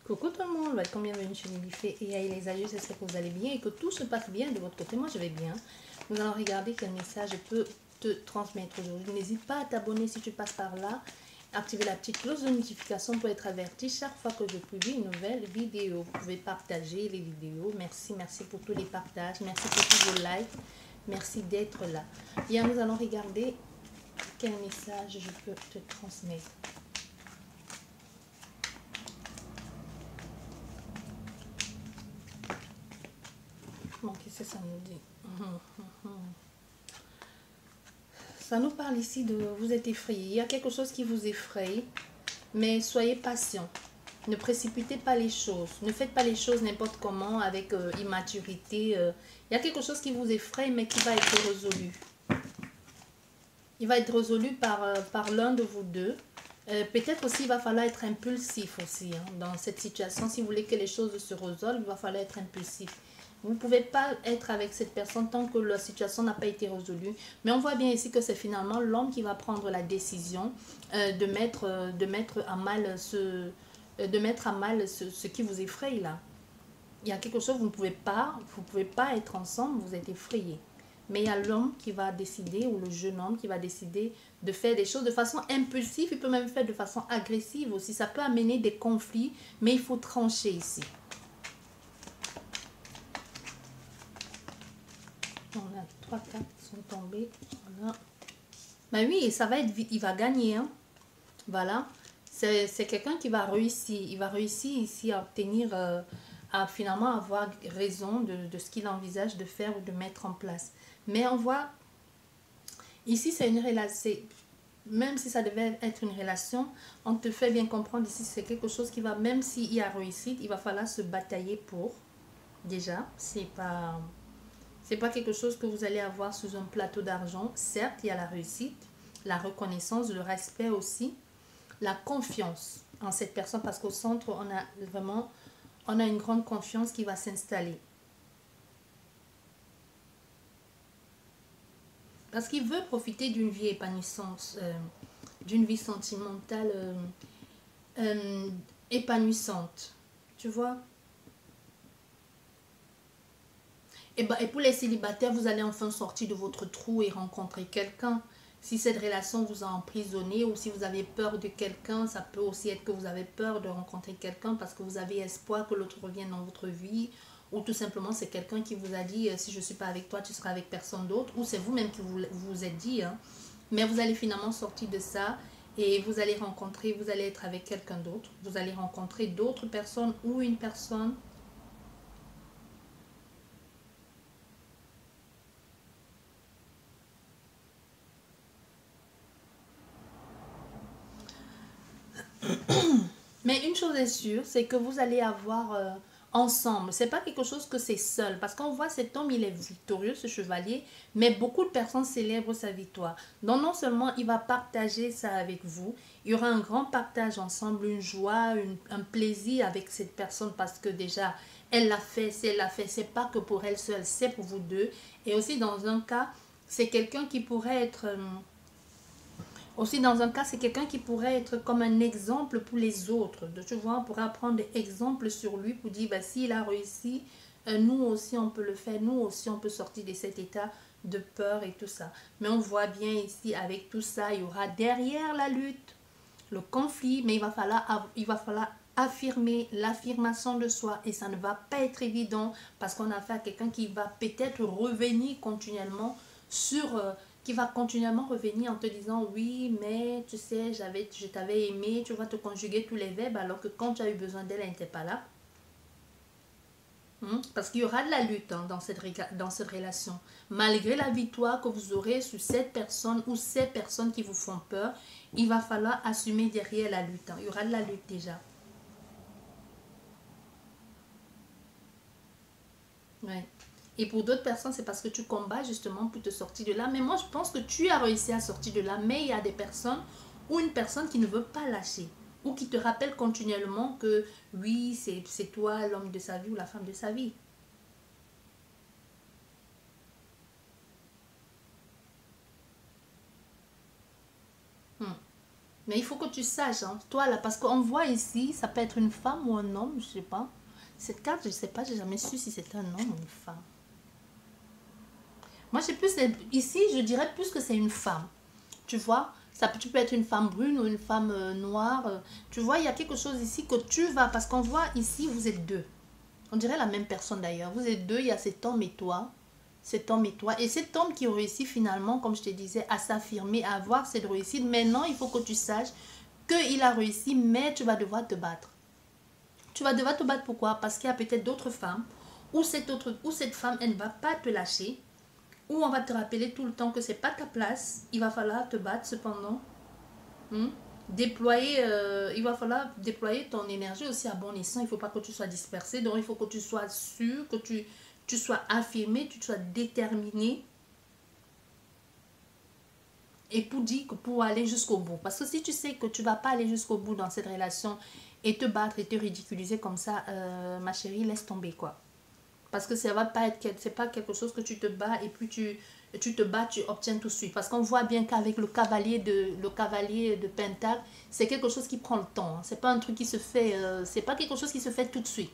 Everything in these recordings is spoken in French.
Coucou tout le monde, welcome, bienvenue chez Lilifée et Aïe les aïeux, j'espère que vous allez bien et que tout se passe bien de votre côté. Moi je vais bien. Nous allons regarder quel message je peux te transmettre aujourd'hui. N'hésite pas à t'abonner si tu passes par là. Activez la petite cloche de notification pour être averti chaque fois que je publie une nouvelle vidéo. Vous pouvez partager les vidéos. Merci pour tous les partages. Merci pour tous vos likes. Merci d'être là. Bien, nous allons regarder quel message je peux te transmettre. Bon, qu'est-ce que ça nous dit? Ça nous parle ici de vous êtes effrayé. Il y a quelque chose qui vous effraie, mais soyez patient. Ne précipitez pas les choses. Ne faites pas les choses n'importe comment avec immaturité. Il y a quelque chose qui vous effraie, mais qui va être résolu. Il va être résolu par l'un de vous deux. Peut-être aussi, il va falloir être impulsif aussi. Hein, dans cette situation, si vous voulez que les choses se résolvent, il va falloir être impulsif. Vous ne pouvez pas être avec cette personne tant que la situation n'a pas été résolue. Mais on voit bien ici que c'est finalement l'homme qui va prendre la décision de mettre à mal ce qui vous effraie là. Il y a quelque chose, vous ne pouvez pas être ensemble, vous êtes effrayés. Mais il y a l'homme qui va décider, ou le jeune homme qui va décider de faire des choses de façon impulsive. Il peut même faire de façon agressive aussi. Ça peut amener des conflits, mais il faut trancher ici. On a 3 cartes qui sont tombées. Voilà. Ben oui, ça va être vite. Il va gagner. Hein. Voilà. C'est quelqu'un qui va réussir. Il va réussir ici à obtenir, à finalement avoir raison de ce qu'il envisage de faire ou de mettre en place. Mais on voit, ici c'est une relation. Même si ça devait être une relation, on te fait bien comprendre ici c'est quelque chose qui va, même s'il y a réussite, il va falloir se batailler pour. Déjà, c'est pas quelque chose que vous allez avoir sous un plateau d'argent. Certes, il y a la réussite, la reconnaissance, le respect aussi, la confiance en cette personne parce qu'au centre, on a une grande confiance qui va s'installer. Parce qu'il veut profiter d'une vie épanouissante, d'une vie sentimentale épanouissante. Tu vois? Et pour les célibataires, vous allez enfin sortir de votre trou et rencontrer quelqu'un. Si cette relation vous a emprisonné ou si vous avez peur de quelqu'un, ça peut aussi être que vous avez peur de rencontrer quelqu'un parce que vous avez espoir que l'autre revienne dans votre vie. Ou tout simplement, c'est quelqu'un qui vous a dit, si je ne suis pas avec toi, tu seras avec personne d'autre. Ou c'est vous-même qui vous êtes dit. Hein. Mais vous allez finalement sortir de ça et vous allez être avec quelqu'un d'autre. Vous allez rencontrer d'autres personnes ou une personne. Mais une chose est sûre, c'est que vous allez avoir ensemble. C'est pas quelque chose que c'est seul. Parce qu'on voit cet homme, il est victorieux, ce chevalier. Mais beaucoup de personnes célèbrent sa victoire. Donc non seulement il va partager ça avec vous. Il y aura un grand partage ensemble, une joie, un plaisir avec cette personne. Parce que déjà, elle l'a fait. Si elle l'a fait, c'est pas que pour elle seule, c'est pour vous deux. Et aussi dans un cas, c'est quelqu'un qui pourrait être... aussi, dans un cas, c'est quelqu'un qui pourrait être comme un exemple pour les autres. Tu vois, on pourrait prendre des exemples sur lui pour dire, bah, s'il a réussi, nous aussi, on peut le faire. Nous aussi, on peut sortir de cet état de peur et tout ça. Mais on voit bien ici, avec tout ça, il y aura derrière la lutte, le conflit, mais il va falloir affirmer l'affirmation de soi. Et ça ne va pas être évident parce qu'on a affaire à quelqu'un qui va peut-être revenir continuellement sur... qui va continuellement revenir en te disant oui mais tu sais je t'avais aimé, tu vas te conjuguer tous les verbes alors que quand tu as eu besoin d'elle, elle n'était pas là. Parce qu'il y aura de la lutte hein, dans cette relation. Malgré la victoire que vous aurez sur cette personne ou ces personnes qui vous font peur, il va falloir assumer derrière la lutte. Hein. Il y aura de la lutte déjà. Ouais. Et pour d'autres personnes, c'est parce que tu combats justement pour te sortir de là. Mais moi, je pense que tu as réussi à sortir de là. Mais il y a des personnes ou une personne qui ne veut pas lâcher. Ou qui te rappelle continuellement que oui, c'est toi l'homme de sa vie ou la femme de sa vie. Hmm. Mais il faut que tu saches, hein, toi là, parce qu'on voit ici, ça peut être une femme ou un homme, je sais pas. Cette carte, je sais pas, j'ai jamais su si c'était un homme ou une femme. Moi, j'ai plus, ici, je dirais plus que c'est une femme. Tu vois, tu peux être une femme brune ou une femme noire. Tu vois, il y a quelque chose ici que tu vas, parce qu'on voit ici, vous êtes deux. On dirait la même personne d'ailleurs. Vous êtes deux, il y a cet homme et toi. Cet homme et toi. Et cet homme qui réussit finalement, comme je te disais, à s'affirmer, à avoir cette réussite. Maintenant, il faut que tu saches qu'il a réussi, mais tu vas devoir te battre. Tu vas devoir te battre pourquoi? Parce qu'il y a peut-être d'autres femmes, ou cette femme, elle ne va pas te lâcher, ou on va te rappeler tout le temps que c'est pas ta place. Il va falloir te battre cependant. Hmm? Il va falloir déployer ton énergie aussi à bon escient. Il ne faut pas que tu sois dispersé. Donc, il faut que tu sois sûr, que tu sois affirmé, que tu sois déterminé. Et pour aller jusqu'au bout. Parce que si tu sais que tu ne vas pas aller jusqu'au bout dans cette relation et te battre et te ridiculiser comme ça, ma chérie, laisse tomber quoi. Parce que ça va pas être, c'est pas quelque chose que tu te bats et puis tu te bats, tu obtiens tout de suite. Parce qu'on voit bien qu'avec le cavalier de Pentacle, c'est quelque chose qui prend le temps. C'est pas un truc qui se fait, c'est pas quelque chose qui se fait tout de suite.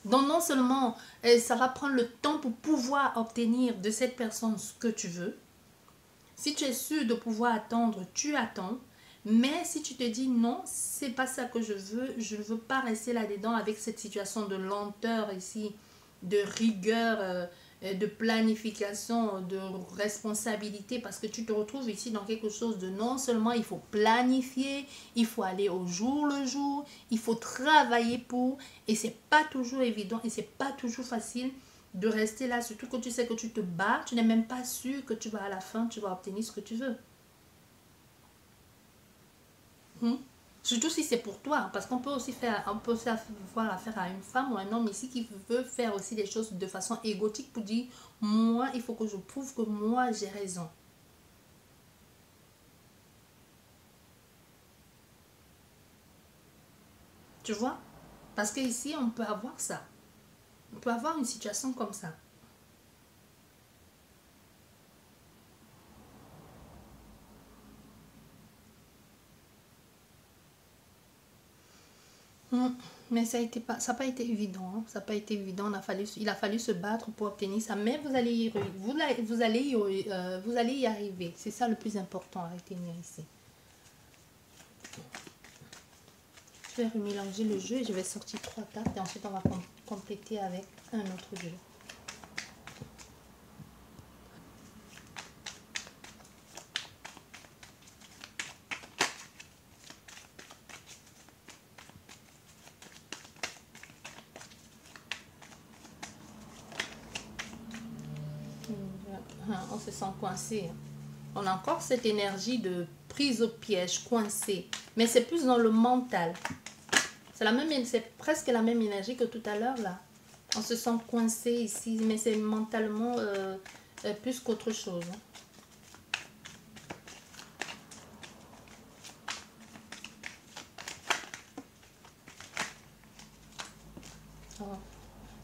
Donc non seulement ça va prendre le temps pour pouvoir obtenir de cette personne ce que tu veux. Si tu es sûr de pouvoir attendre, tu attends. Mais si tu te dis non, c'est pas ça que je ne veux pas rester là-dedans avec cette situation de lenteur ici, de rigueur, de planification, de responsabilité, parce que tu te retrouves ici dans quelque chose de non seulement il faut planifier, il faut aller au jour le jour, il faut travailler pour, et c'est pas toujours évident et c'est pas toujours facile de rester là, surtout quand tu sais que tu te bats, tu n'es même pas sûr que tu vas à la fin, tu vas obtenir ce que tu veux. Hmm. Surtout si c'est pour toi, parce qu'on peut aussi avoir affaire à une femme ou un homme ici qui veut faire aussi des choses de façon égotique pour dire, moi, il faut que je prouve que moi, j'ai raison. Tu vois? Parce que ici, on peut avoir ça. On peut avoir une situation comme ça. Mm. Mais ça n'a pas été évident, hein. Ça n'a pas été évident. Il a fallu se battre pour obtenir ça. Mais vous allez y arriver. C'est ça le plus important à retenir ici. Je vais remélanger le jeu et je vais sortir 3 cartes. Et ensuite, on va compléter avec un autre jeu. On se sent coincé. On a encore cette énergie de prise au piège, coincé. Mais c'est plus dans le mental. C'est presque la même énergie que tout à l'heure là. On se sent coincé ici, mais c'est mentalement plus qu'autre chose.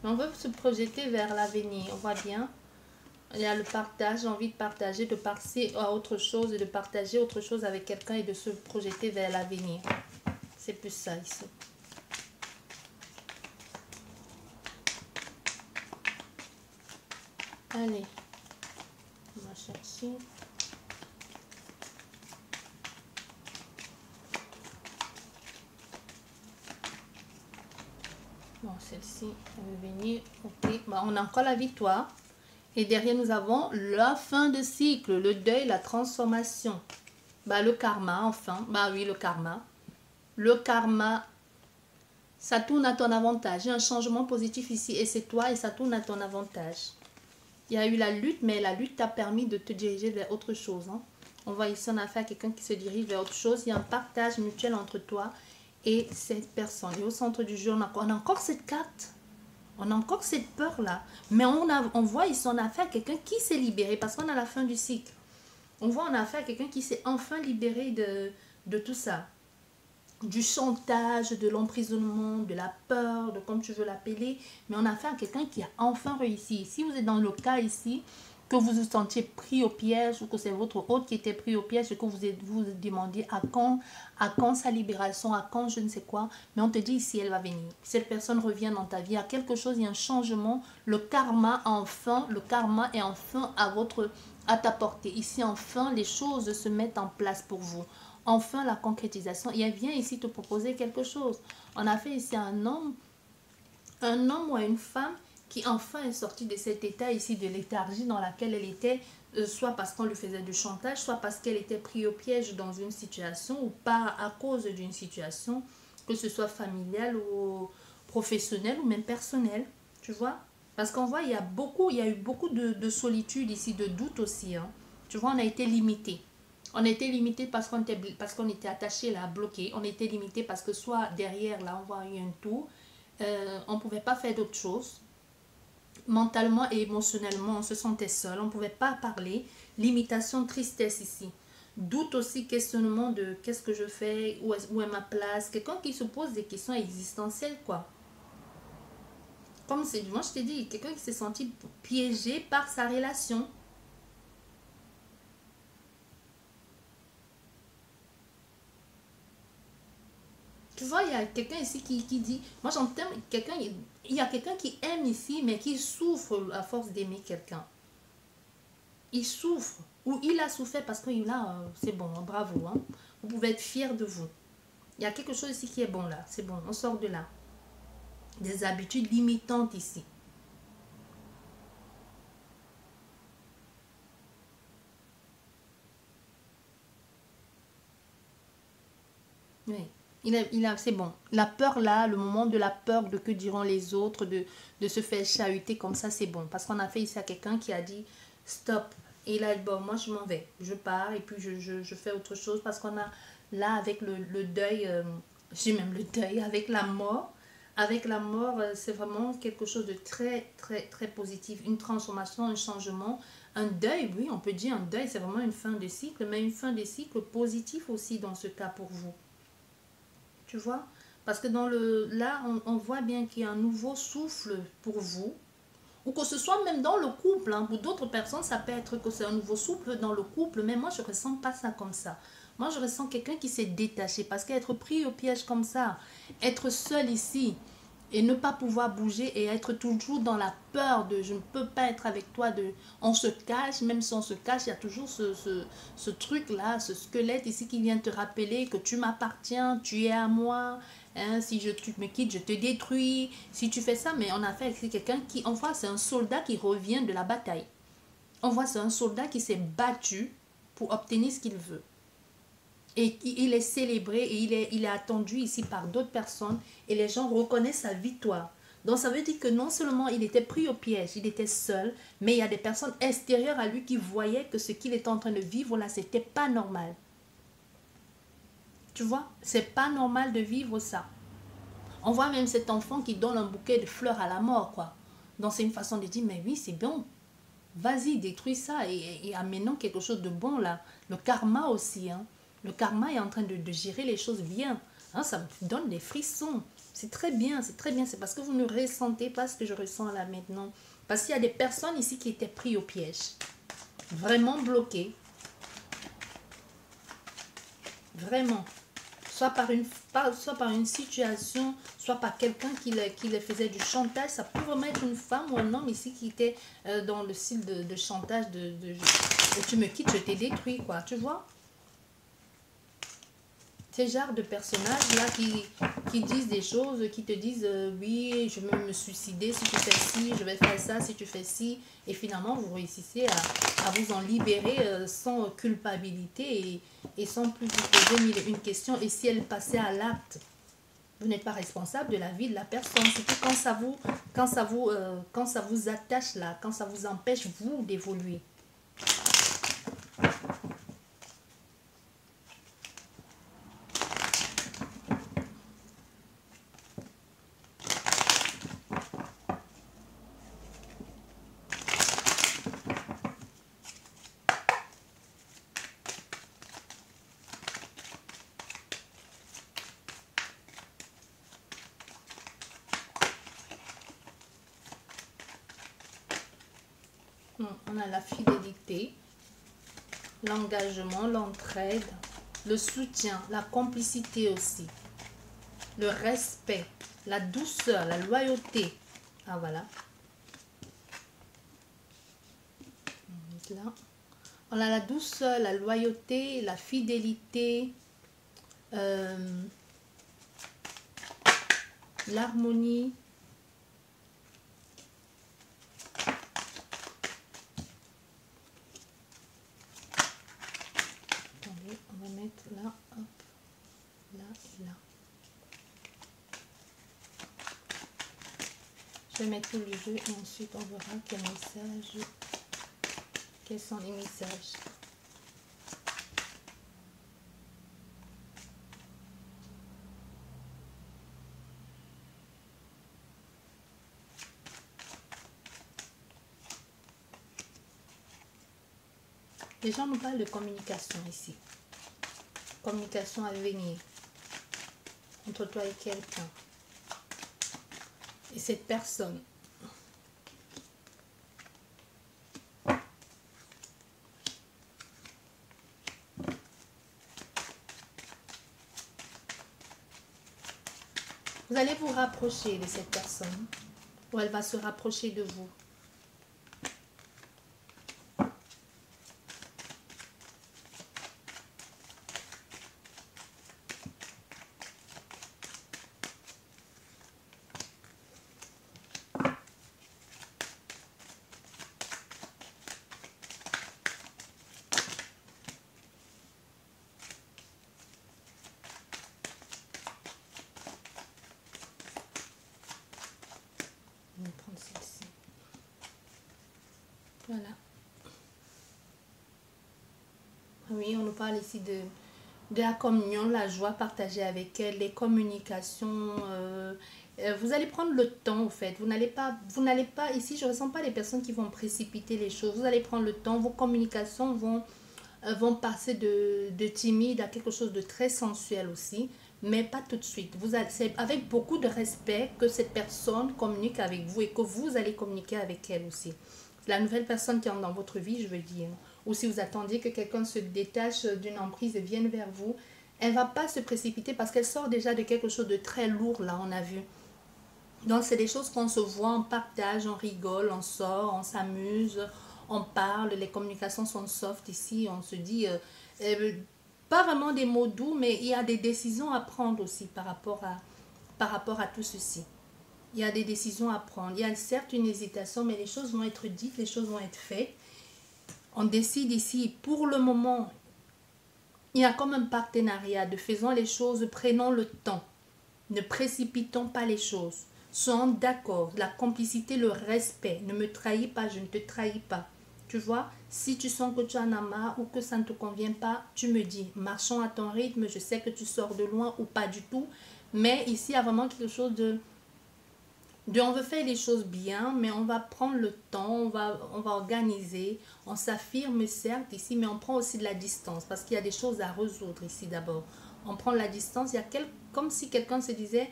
On veut se projeter vers l'avenir, on voit bien. Il y a le partage, j'ai envie de passer à autre chose, de partager autre chose avec quelqu'un et de se projeter vers l'avenir. C'est plus ça ici. Allez, on va chercher. Bon, celle-ci, elle veut venir. Ok, bon, on a encore la victoire. Et derrière, nous avons la fin de cycle, le deuil, la transformation. Bah, le karma, enfin. Bah oui, le karma. Le karma, ça tourne à ton avantage. Il y a un changement positif ici et c'est toi et ça tourne à ton avantage. Il y a eu la lutte, mais la lutte t'a permis de te diriger vers autre chose. Hein. On voit ici, on a affaire à quelqu'un qui se dirige vers autre chose. Il y a un partage mutuel entre toi et cette personne. Et au centre du jeu, on a encore cette carte. On a encore cette peur-là. Mais on voit ici, on a affaire à quelqu'un qui s'est libéré parce qu'on a la fin du cycle. On voit, on a affaire à quelqu'un qui s'est enfin libéré de tout ça. Du chantage, de l'emprisonnement, de la peur, de comme tu veux l'appeler. Mais on a affaire à quelqu'un qui a enfin réussi. Si vous êtes dans le cas ici, que vous vous sentiez pris au piège ou que c'est votre hôte qui était pris au piège et que vous demandiez à quand sa libération, à quand je ne sais quoi. Mais on te dit ici, elle va venir. Cette personne revient dans ta vie, il y a quelque chose, il y a un changement. Le karma est enfin à ta portée. Ici, enfin, les choses se mettent en place pour vous. Enfin, la concrétisation. Et elle vient ici te proposer quelque chose. On a fait ici un homme ou une femme qui enfin est sortie de cet état ici de léthargie dans laquelle elle était, soit parce qu'on lui faisait du chantage, soit parce qu'elle était prise au piège dans une situation ou pas à cause d'une situation, que ce soit familiale ou professionnelle ou même personnelle, tu vois. Parce qu'on voit, il y a eu beaucoup de solitude ici, de doute aussi. Hein. Tu vois, on a été limité. On a été limité parce qu'on était attaché là, bloqué. On a été limité parce que soit derrière là, on voit un tour. On ne pouvait pas faire d'autre chose. Mentalement et émotionnellement, on se sentait seul. On ne pouvait pas parler. Limitation, tristesse ici. Doute aussi, questionnement de qu'est-ce que je fais, où est ma place. Quelqu'un qui se pose des questions existentielles, quoi. Comme c'est, moi je t'ai dit, quelqu'un qui s'est senti piégé par sa relation. Tu vois, il y a quelqu'un ici qui dit, moi j'entends quelqu'un, il y a quelqu'un qui aime ici, mais qui souffre à force d'aimer quelqu'un. Il souffre, ou il a souffert parce qu'il a, c'est bon, hein, bravo, hein. Vous pouvez être fier de vous. Il y a quelque chose ici qui est bon là, c'est bon, on sort de là. Des habitudes limitantes ici. Oui. C'est bon. La peur là, le moment de la peur de que diront les autres, de se faire chahuter comme ça, c'est bon. Parce qu'on a fait ici à quelqu'un qui a dit stop. Et là, bon, moi je m'en vais. Je pars et puis je fais autre chose parce qu'on a là avec le deuil, j'ai même le deuil, avec la mort. Avec la mort, c'est vraiment quelque chose de très, très, très positif. Une transformation, un changement, un deuil, oui, on peut dire un deuil, c'est vraiment une fin de cycle, mais une fin de cycle positif aussi dans ce cas pour vous. Tu vois? Parce que là, on voit bien qu'il y a un nouveau souffle pour vous. Ou que ce soit même dans le couple. Hein. Pour d'autres personnes, ça peut être que c'est un nouveau souffle dans le couple. Mais moi, je ne ressens pas ça comme ça. Moi, je ressens quelqu'un qui s'est détaché. Parce qu'être pris au piège comme ça, être seul ici, et ne pas pouvoir bouger et être toujours dans la peur de je ne peux pas être avec toi, on se cache, même si on se cache, il y a toujours ce truc-là, ce squelette ici qui vient te rappeler que tu m'appartiens, tu es à moi, hein, si tu me quittes, je te détruis, si tu fais ça, mais on a fait avec quelqu'un qui, on voit, c'est un soldat qui revient de la bataille. On voit, c'est un soldat qui s'est battu pour obtenir ce qu'il veut. Et il est célébré et il est attendu ici par d'autres personnes et les gens reconnaissent sa victoire. Donc ça veut dire que non seulement il était pris au piège, il était seul, mais il y a des personnes extérieures à lui qui voyaient que ce qu'il était en train de vivre là, c'était pas normal. Tu vois, c'est pas normal de vivre ça. On voit même cet enfant qui donne un bouquet de fleurs à la mort, quoi. Donc c'est une façon de dire, mais oui, c'est bon. Vas-y, détruis ça et amenons quelque chose de bon là. Le karma aussi, hein. Le karma est en train de gérer les choses bien. Hein, ça me donne des frissons. C'est très bien, c'est très bien. C'est parce que vous ne ressentez pas ce que je ressens là maintenant. Parce qu'il y a des personnes ici qui étaient prises au piège. Vraiment bloquées. Vraiment. Soit par une situation, soit par quelqu'un qui les faisait du chantage. Ça peut vraiment être une femme ou un homme ici qui était dans le style de chantage tu me quittes, je t'ai détruit, quoi. Tu vois? Ces genres de personnages-là qui disent des choses, qui te disent oui, je vais me suicider si tu fais ci, je vais faire ça si tu fais ci. Et finalement, vous réussissez à vous en libérer sans culpabilité et sans plus vous poser mille et une questions. Et si elle passait à l'acte, vous n'êtes pas responsable de la vie de la personne. Surtout quand ça vous attache là, quand ça vous empêche, vous, d'évoluer. On a la fidélité, l'engagement, l'entraide, le soutien, la complicité aussi, le respect, la douceur, la loyauté. Ah voilà. Là. On a la douceur, la loyauté, la fidélité, l'harmonie. Attendez, on va mettre là, hop, là et là. Je vais mettre tout le jeu et ensuite on verra quel message, quels sont les messages. Les gens nous parlent de communication ici. Communication à venir entre toi et quelqu'un. Et cette personne. Vous allez vous rapprocher de cette personne ou elle va se rapprocher de vous. On va prendre celle-ci. Voilà. Oui, on nous parle ici de la communion, la joie partagée avec elle, les communications. Vous allez prendre le temps, en fait. Vous n'allez pas, ici, je ne ressens pas les personnes qui vont précipiter les choses. Vous allez prendre le temps, vos communications vont passer de timide à quelque chose de très sensuel aussi, mais pas tout de suite. C'est avec beaucoup de respect que cette personne communique avec vous et que vous allez communiquer avec elle aussi. La nouvelle personne qui entre dans votre vie, je veux dire. Ou si vous attendiez que quelqu'un se détache d'une emprise et vienne vers vous, elle ne va pas se précipiter parce qu'elle sort déjà de quelque chose de très lourd, là, on a vu. Donc, c'est des choses qu'on se voit, on partage, on rigole, on sort, on s'amuse, on parle, les communications sont soft ici, on se dit, pas vraiment des mots doux, mais il y a des décisions à prendre aussi par rapport à tout ceci. Il y a des décisions à prendre. Il y a certes une hésitation, mais les choses vont être dites, les choses vont être faites. On décide ici, pour le moment, il y a comme un partenariat de faisons les choses, prenons le temps. Ne précipitons pas les choses. Soyons d'accord. La complicité, le respect. Ne me trahis pas, je ne te trahis pas. Tu vois, si tu sens que tu en as marre ou que ça ne te convient pas, tu me dis. Marchons à ton rythme, je sais que tu sors de loin ou pas du tout. Mais ici, il y a vraiment quelque chose on veut faire les choses bien, mais on va prendre le temps, on va organiser, on s'affirme certes ici, mais on prend aussi de la distance parce qu'il y a des choses à résoudre ici d'abord. On prend la distance, il y a comme si quelqu'un se disait,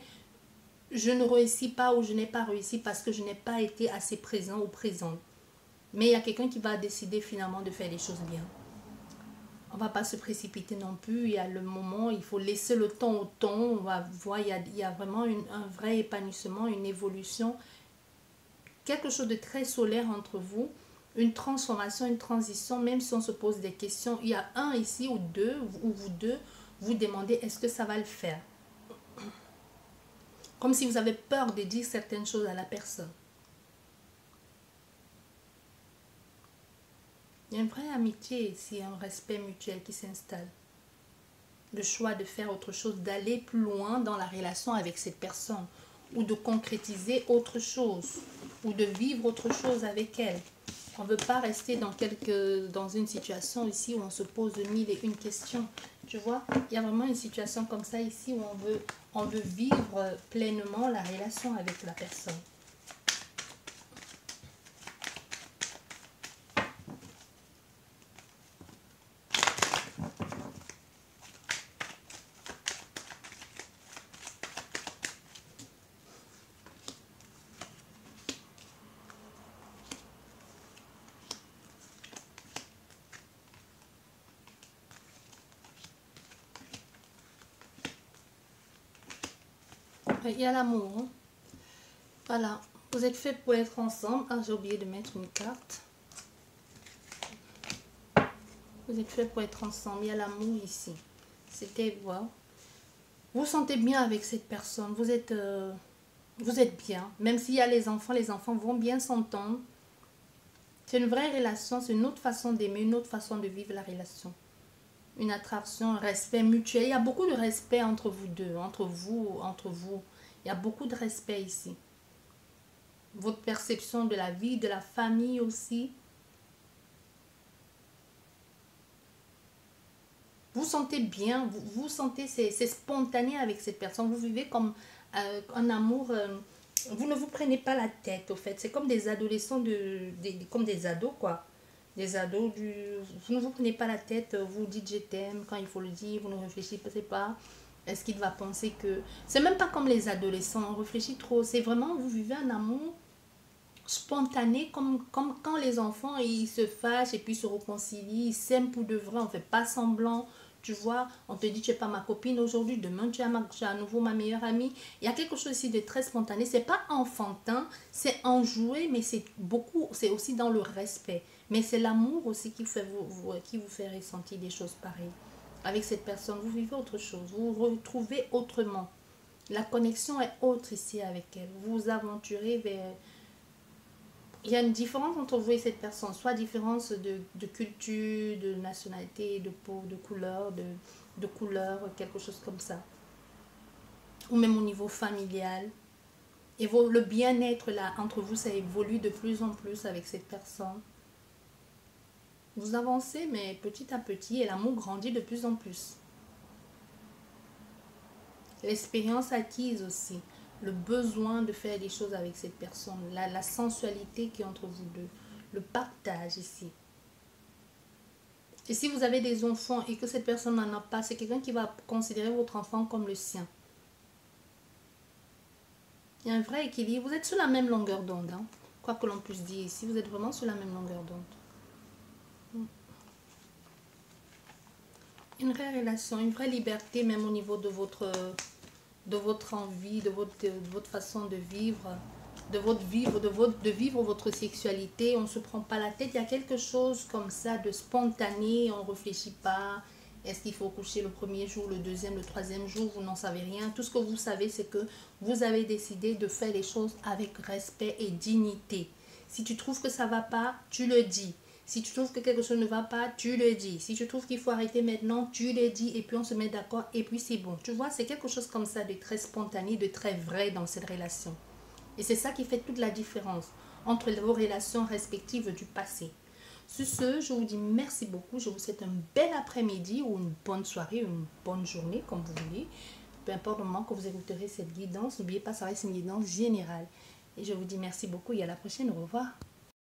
je ne réussis pas ou je n'ai pas réussi parce que je n'ai pas été assez présent ou présente. Mais il y a quelqu'un qui va décider finalement de faire les choses bien. On ne va pas se précipiter non plus. Il y a le moment, il faut laisser le temps au temps. On va voir, il y a vraiment un vrai épanouissement, une évolution. Quelque chose de très solaire entre vous. Une transformation, une transition, même si on se pose des questions. Il y a un ici ou vous deux, vous demandez est-ce que ça va le faire. Comme si vous avez peur de dire certaines choses à la personne. Il y a une vraie amitié ici, un respect mutuel qui s'installe. Le choix de faire autre chose, d'aller plus loin dans la relation avec cette personne, ou de concrétiser autre chose, ou de vivre autre chose avec elle. On ne veut pas rester dans une situation ici où on se pose mille et une questions. Tu vois, il y a vraiment une situation comme ça ici où on veut vivre pleinement la relation avec la personne. Il y a l'amour. Hein. Voilà. Vous êtes fait pour être ensemble. Ah, j'ai oublié de mettre une carte. Vous êtes fait pour être ensemble. Il y a l'amour ici. C'était voilà. Vous vous sentez bien avec cette personne. Vous êtes bien. Même s'il y a les enfants vont bien s'entendre. C'est une vraie relation. C'est une autre façon d'aimer, une autre façon de vivre la relation. Une attraction, un respect mutuel. Il y a beaucoup de respect entre vous deux, entre vous. Il y a beaucoup de respect ici. Votre perception de la vie, de la famille aussi. Vous sentez bien, vous sentez, c'est spontané avec cette personne. Vous vivez comme un amour. Vous ne vous prenez pas la tête, au fait. C'est comme des adolescents, comme des ados, quoi. Des ados, vous ne vous prenez pas la tête. Vous dites je t'aime quand il faut le dire. Vous ne réfléchissez pas. Est-ce qu'il va penser que... C'est même pas comme les adolescents. On réfléchit trop. C'est vraiment, vous vivez un amour spontané, comme quand les enfants ils se fâchent et puis se réconcilient, ils s'aiment pour de vrai, on fait pas semblant, tu vois, on te dit tu es pas ma copine aujourd'hui, demain tu es à nouveau ma meilleure amie. Il y a quelque chose ici de très spontané, c'est pas enfantin, c'est enjoué, mais c'est beaucoup, c'est aussi dans le respect, mais c'est l'amour aussi qui qui vous fait ressentir des choses pareilles. Avec cette personne, vous vivez autre chose, vous vous retrouvez autrement. La connexion est autre ici avec elle. Vous vous aventurez vers... Il y a une différence entre vous et cette personne, soit différence de culture, de nationalité, de peau, de couleur, quelque chose comme ça. Ou même au niveau familial. Et le bien-être là entre vous, ça évolue de plus en plus avec cette personne. Vous avancez, mais petit à petit, et l'amour grandit de plus en plus. L'expérience acquise aussi. Le besoin de faire des choses avec cette personne, la sensualité qui est entre vous deux, le partage ici. Et si vous avez des enfants et que cette personne n'en a pas, c'est quelqu'un qui va considérer votre enfant comme le sien. Il y a un vrai équilibre. Vous êtes sur la même longueur d'onde, hein. Quoi que l'on puisse dire ici, vous êtes vraiment sur la même longueur d'onde. Une vraie relation, une vraie liberté même au niveau de votre envie, de votre façon de vivre, de vivre votre sexualité. On ne se prend pas la tête. Il y a quelque chose comme ça de spontané. On ne réfléchit pas. Est-ce qu'il faut coucher le premier jour, le deuxième, le troisième jour? Vous n'en savez rien. Tout ce que vous savez, c'est que vous avez décidé de faire les choses avec respect et dignité. Si tu trouves que ça ne va pas, tu le dis. Si tu trouves que quelque chose ne va pas, tu le dis. Si tu trouves qu'il faut arrêter maintenant, tu le dis. Et puis on se met d'accord et puis c'est bon. Tu vois, c'est quelque chose comme ça de très spontané, de très vrai dans cette relation. Et c'est ça qui fait toute la différence entre vos relations respectives du passé. Sur ce, je vous dis merci beaucoup. Je vous souhaite un bel après-midi ou une bonne soirée, une bonne journée, comme vous voulez. Peu importe le moment que vous écouterez cette guidance, n'oubliez pas, ça reste une guidance générale. Et je vous dis merci beaucoup et à la prochaine. Au revoir.